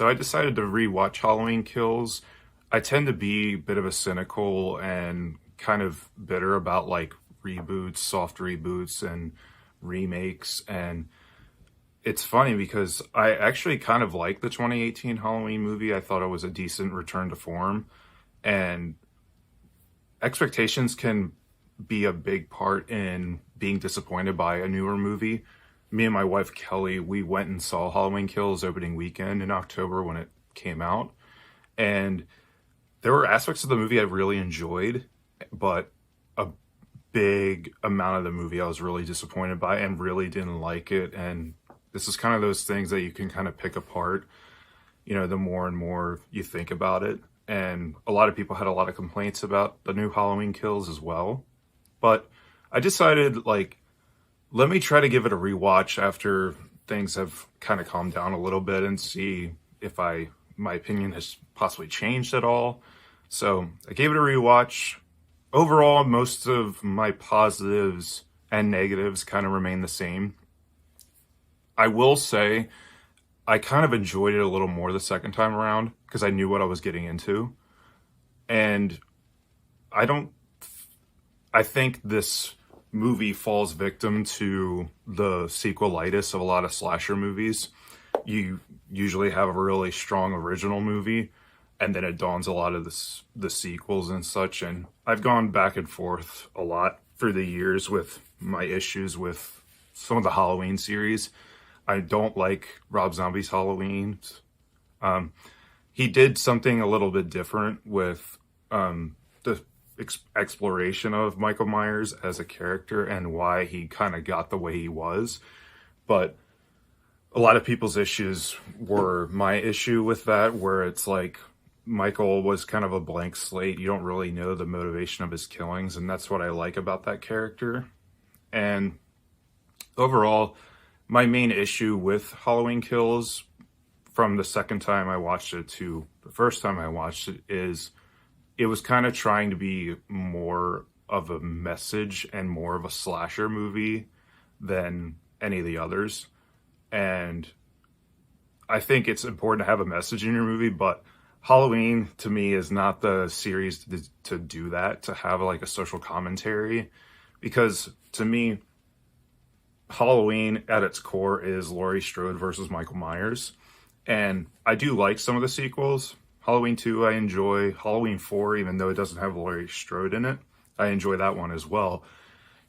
So I decided to rewatch Halloween Kills. I tend to be a bit of a cynical and kind of bitter about like reboots, soft reboots, and remakes. And it's funny because I actually kind of like the 2018 Halloween movie. I thought it was a decent return to form. And expectations can be a big part in being disappointed by a newer movie. Me and my wife Kelly, we went and saw Halloween Kills opening weekend in October when it came out. And there were aspects of the movie I really enjoyed, but a big amount of the movie I was really disappointed by and really didn't like it. And this is kind of those things that you can kind of pick apart, the more and more you think about it. And a lot of people had a lot of complaints about the new Halloween Kills as well. But I decided, let me try to give it a rewatch after things have kind of calmed down a little bit and see if my opinion has possibly changed at all. So I gave it a rewatch. Overall, most of my positives and negatives kind of remain the same. I will say I kind of enjoyed it a little more the second time around because I knew what I was getting into. And I think this movie falls victim to the sequelitis of a lot of slasher movies. You usually have a really strong original movie, and then it dawns a lot of the sequels and such. And I've gone back and forth a lot through the years with my issues with some of the Halloween series. I don't like Rob Zombie's Halloween. He did something a little bit different with the exploration of Michael Myers as a character and why he kind of got the way he was. But a lot of people's issues were my issue with that, where it's like Michael was kind of a blank slate. You don't really know the motivation of his killings, and that's what I like about that character. And overall, my main issue with Halloween Kills from the second time I watched it to the first time I watched it is it was kind of trying to be more of a message and more of a slasher movie than any of the others. And I think it's important to have a message in your movie, but Halloween to me is not the series to do that, to have like a social commentary, because to me, Halloween at its core is Laurie Strode versus Michael Myers. And I do like some of the sequels. Halloween 2 I enjoy. Halloween 4, even though it doesn't have Laurie Strode in it, I enjoy that one as well.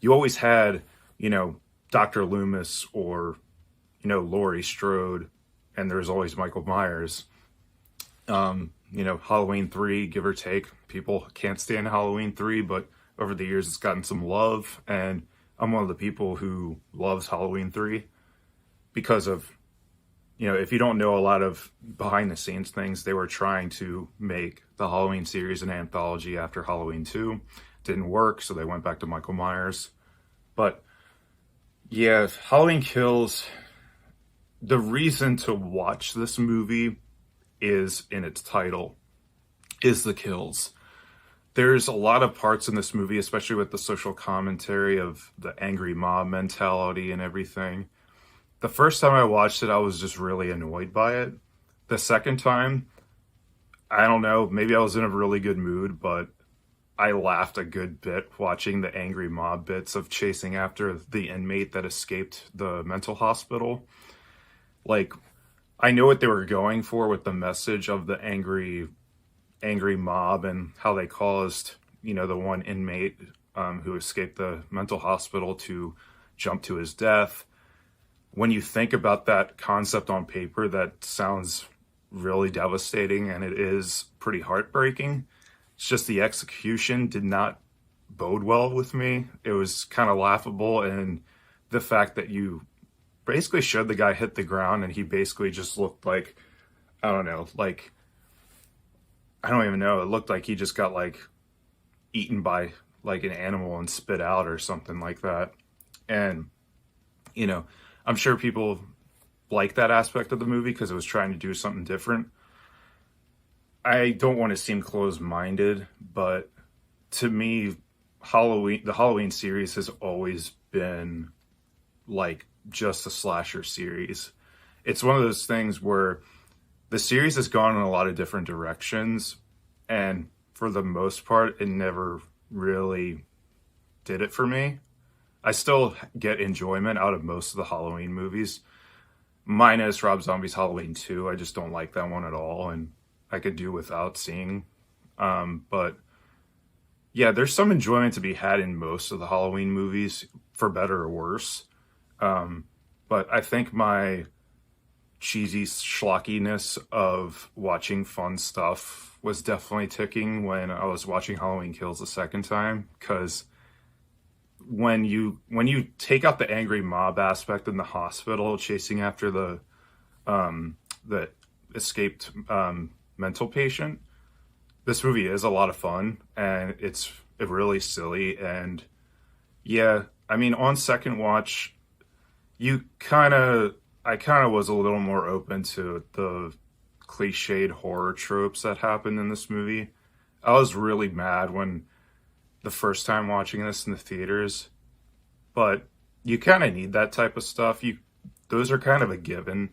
You always had, Dr. Loomis or, Laurie Strode, and there's always Michael Myers. Halloween 3, give or take. People can't stand Halloween 3, but over the years it's gotten some love, and I'm one of the people who loves Halloween 3 because of, if you don't know a lot of behind the scenes things, they were trying to make the Halloween series an anthology after Halloween 2. Didn't work, so they went back to Michael Myers. But yeah, Halloween Kills, the reason to watch this movie is in its title, is the kills. There's a lot of parts in this movie, especially with the social commentary of the angry mob mentality and everything. The first time I watched it, I was just really annoyed by it. The second time, I don't know, maybe I was in a really good mood, but I laughed a good bit watching the angry mob bits of chasing after the inmate that escaped the mental hospital. I know what they were going for with the message of the angry mob and how they caused, the one inmate who escaped the mental hospital to jump to his death. When you think about that concept on paper, that sounds really devastating, and it is pretty heartbreaking. It's just the execution did not bode well with me. It was kind of laughable, and the fact that you basically showed the guy hit the ground and he basically just looked like, I don't even know. It looked like he just got eaten by an animal and spit out or something like that. And, I'm sure people like that aspect of the movie because it was trying to do something different. I don't want to seem closed-minded, but to me, the Halloween series has always been just a slasher series. It's one of those things where the series has gone in a lot of different directions, and for the most part, it never really did it for me. I still get enjoyment out of most of the Halloween movies, minus Rob Zombie's Halloween 2. I just don't like that one at all, and I could do without seeing. But yeah, there's some enjoyment to be had in most of the Halloween movies, for better or worse. But I think my cheesy schlockiness of watching fun stuff was definitely ticking when I was watching Halloween Kills the second time, because when you take out the angry mob aspect in the hospital chasing after the escaped mental patient, this movie is a lot of fun, and it's really silly. And yeah, I mean, on second watch, I kind of was a little more open to the cliched horror tropes that happened in this movie. I was really mad when the first time watching this in the theaters, but you kind of need that type of stuff. Those are kind of a given.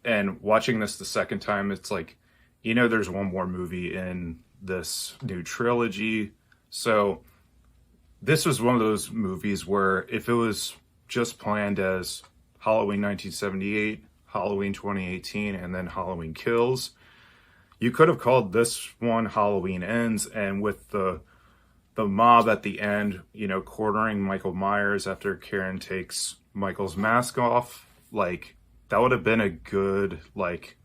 And watching this the second time, it's like, there's one more movie in this new trilogy. So this was one of those movies where if it was just planned as Halloween 1978, Halloween 2018, and then Halloween Kills, you could have called this one Halloween Ends, and with the mob at the end, cornering Michael Myers after Karen takes Michael's mask off, like, that would have been a good, like,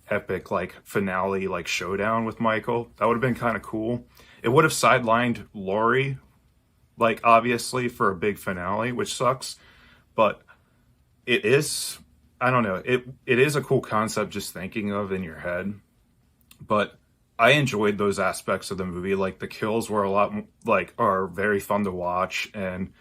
epic, like, finale, like, showdown with Michael. That would have been kind of cool. It would have sidelined Laurie, like, obviously, for a big finale, which sucks, but it is, I don't know, it is a cool concept just thinking of in your head. But I enjoyed those aspects of the movie. Like, the kills were are very fun to watch, and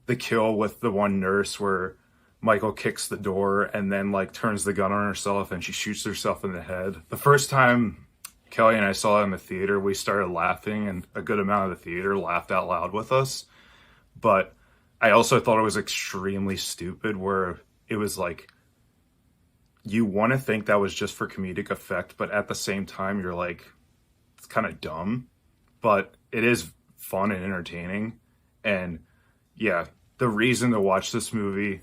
the kill with the one nurse where Michael kicks the door and then, like, turns the gun on herself and she shoots herself in the head. The first time Kelly and I saw it in the theater, we started laughing, and a good amount of the theater laughed out loud with us. But I also thought it was extremely stupid, where it was like, you want to think that was just for comedic effect, but at the same time, you're like, it's kind of dumb, but it is fun and entertaining. And yeah, the reason to watch this movie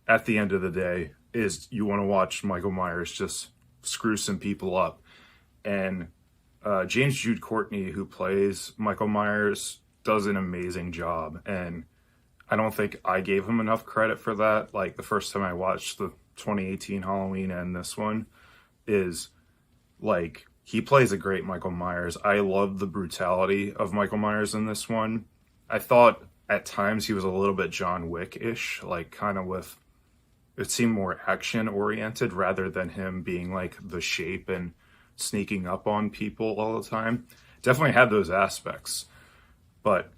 at the end of the day is you want to watch Michael Myers just screw some people up. And James Jude Courtney, who plays Michael Myers, does an amazing job. And I don't think I gave him enough credit for that. Like, the first time I watched the 2018 Halloween and this one, is like, he plays a great Michael Myers. I love the brutality of Michael Myers in this one. I thought at times he was a little bit John Wick-ish, like, kind of with, it seemed more action oriented rather than him being like the Shape and sneaking up on people all the time. Definitely had those aspects, but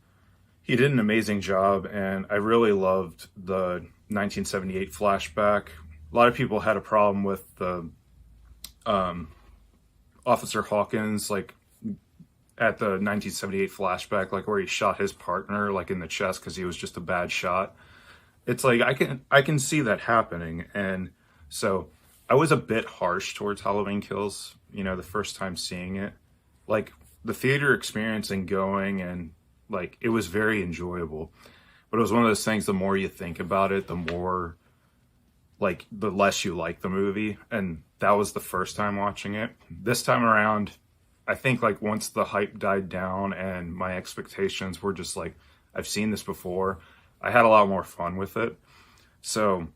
he did an amazing job, and I really loved the 1978 flashback. A lot of people had a problem with the Officer Hawkins, like, at the 1978 flashback, like, where he shot his partner, like, in the chest because he was just a bad shot. It's like, I can see that happening, and so I was a bit harsh towards Halloween Kills, the first time seeing it. Like, the theater experience and going, and, like, it was very enjoyable. But it was one of those things, the more you think about it, the more, like, the less you like the movie. And that was the first time watching it. This time around, I think, like, once the hype died down and my expectations were just like, I've seen this before, I had a lot more fun with it. So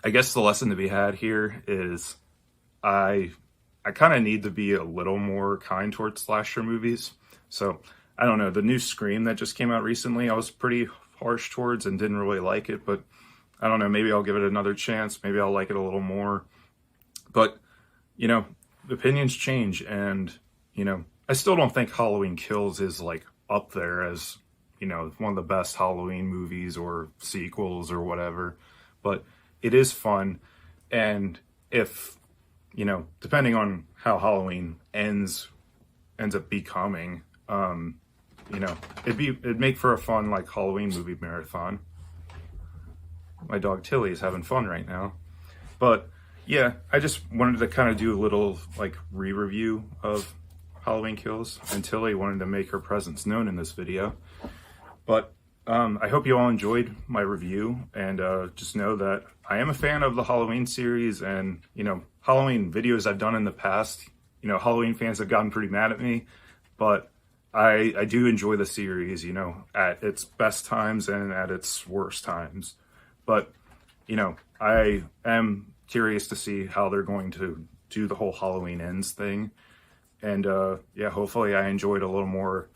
I guess the lesson to be had here is I kind of need to be a little more kind towards slasher movies. So I don't know, the new Scream that just came out recently, I was pretty harsh towards and didn't really like it, but I don't know, maybe I'll give it another chance. Maybe I'll like it a little more. But, opinions change, and, I still don't think Halloween Kills is, like, up there as, one of the best Halloween movies or sequels or whatever. But it is fun, and if, depending on how Halloween ends up becoming, it'd make for a fun, like, Halloween movie marathon. My dog Tilly is having fun right now. But yeah, I just wanted to kind of do a little like re-review of Halloween Kills, and Tilly wanted to make her presence known in this video. But I hope you all enjoyed my review, and just know that I am a fan of the Halloween series, and Halloween videos I've done in the past. Halloween fans have gotten pretty mad at me, but I do enjoy the series, at its best times and at its worst times. But I am curious to see how they're going to do the whole Halloween Ends thing. And yeah, hopefully I enjoyed a little more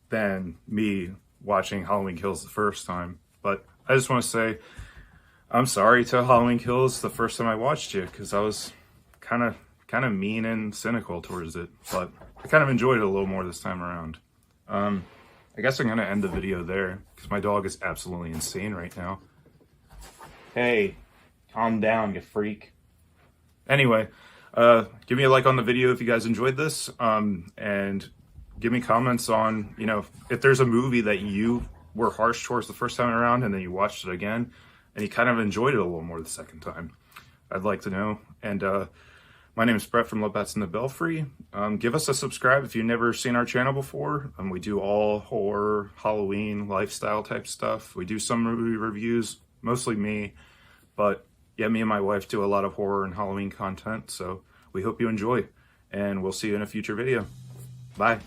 than me watching Halloween Kills the first time. But I just want to say I'm sorry to Halloween Kills the first time I watched it, because I was kind of mean and cynical towards it. But I kind of enjoyed it a little more this time around. I guess I'm going to end the video there, because my dog is absolutely insane right now. Hey, calm down, you freak. Anyway, give me a like on the video if you guys enjoyed this, and give me comments on, if there's a movie that you were harsh towards the first time around and then you watched it again and you kind of enjoyed it a little more the second time. I'd like to know. And my name is Brett from Love Bats in the Belfry. Give us a subscribe if you've never seen our channel before. We do all horror, Halloween, lifestyle type stuff. We do some movie reviews, mostly me, but yeah, me and my wife do a lot of horror and Halloween content, so we hope you enjoy, and we'll see you in a future video. Bye.